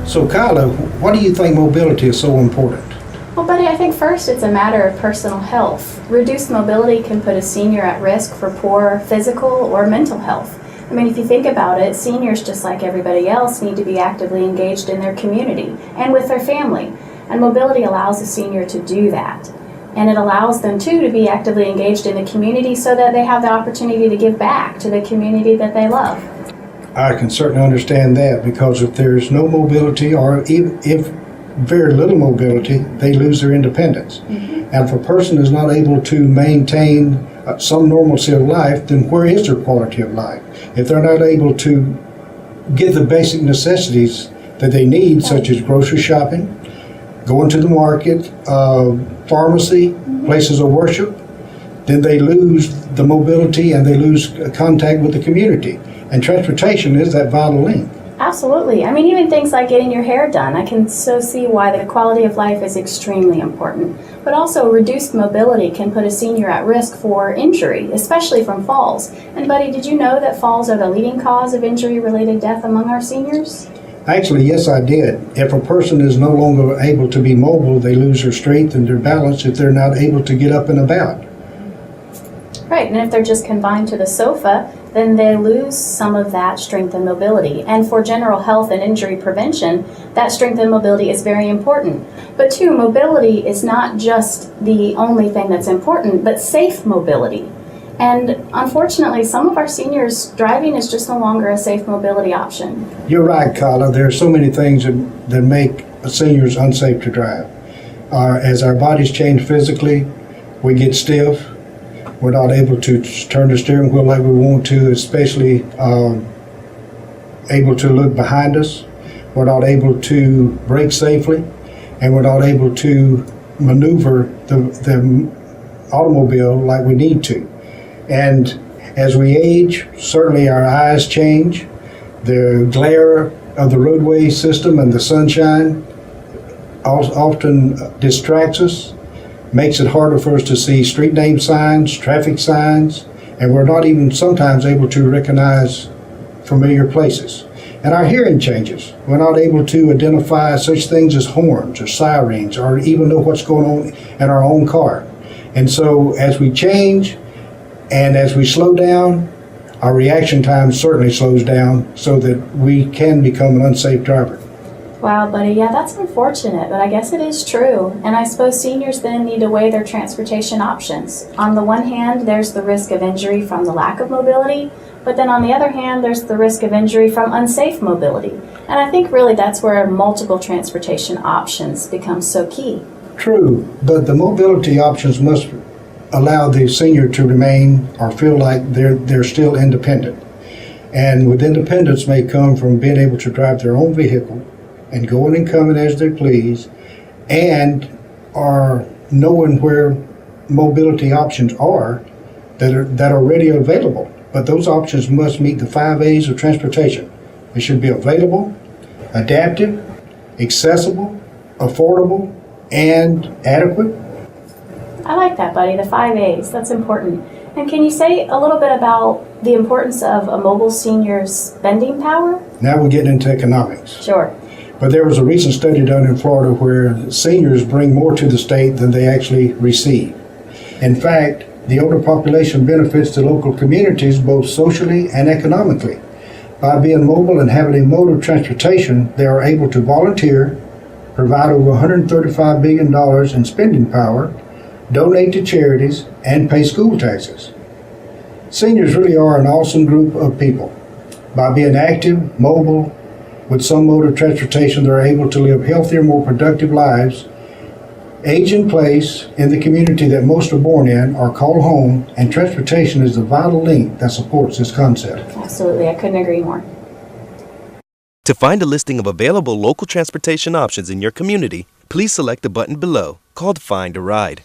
So Kyla, why do you think mobility is so important? Well, buddy, I think first it's a matter of personal health. Reduced mobility can put a senior at risk for poor physical or mental health. I mean, if you think about it, seniors, just like everybody else, need to be actively engaged in their community and with their family. And mobility allows a senior to do that. And it allows them, too, to be actively engaged in the community so that they have the opportunity to give back to the community that they love. I can certainly understand that, because if there's no mobility, or if very little mobility, they lose their independence. And if a person is not able to maintain some normalcy of life, then where is their quality of life? If they're not able to get the basic necessities that they need, such as grocery shopping, going to the market, pharmacy, places of worship, then they lose the mobility and they lose contact with the community. And transportation is that vital link. Absolutely. I mean, even things like getting your hair done, I can so see why the quality of life is extremely important. But also, reduced mobility can put a senior at risk for injury, especially from falls. And buddy, did you know that falls are the leading cause of injury-related death among our seniors? Actually, yes, I did. If a person is no longer able to be mobile, they lose their strength and their balance if they're not able to get up and about. Right, and if they're just confined to the sofa, then they lose some of that strength and mobility. And for general health and injury prevention, that strength and mobility is very important. But too, mobility is not just the only thing that's important, but safe mobility. And unfortunately, some of our seniors, driving is just no longer a safe mobility option. You're right, Kyla. There are so many things that make seniors unsafe to drive. As our bodies change physically, we get stiff. We're not able to turn the steering wheel like we want to, especially able to look behind us. We're not able to brake safely, and we're not able to maneuver the automobile like we need to. And as we age, certainly our eyes change. The glare of the roadway system and the sunshine often distracts us, makes it harder for us to see street name signs, traffic signs, and we're not even sometimes able to recognize familiar places. And our hearing changes. We're not able to identify such things as horns or sirens, or even know what's going on in our own car. And so as we change and as we slow down, our reaction time certainly slows down so that we can become an unsafe driver. Wow, buddy, yeah, that's unfortunate, but I guess it is true. And I suppose seniors then need to weigh their transportation options. On the one hand, there's the risk of injury from the lack of mobility, but then on the other hand, there's the risk of injury from unsafe mobility. And I think really that's where multiple transportation options become so key. True, but the mobility options must allow the senior to remain or feel like they're still independent. And with independence may come from being able to drive their own vehicle and going and coming as they please, and are knowing where mobility options are that are ready available. But those options must meet the 5 A's of transportation. They should be available, adaptive, accessible, affordable, and adequate. I like that, buddy, the 5 A's, that's important. And can you say a little bit about the importance of a mobile senior's spending power? Now we're getting into economics. Sure. But there was a recent study done in Florida where seniors bring more to the state than they actually receive. In fact, the older population benefits the local communities both socially and economically. By being mobile and having a mode of transportation, they are able to volunteer, provide over $135 billion in spending power, donate to charities, and pay school taxes. Seniors really are an awesome group of people. By being active, mobile, with some mode of transportation, they're able to live healthier, more productive lives, age in place in the community that most are born in or call home, and transportation is the vital link that supports this concept. Absolutely, I couldn't agree more. To find a listing of available local transportation options in your community, please select the button below called Find a Ride.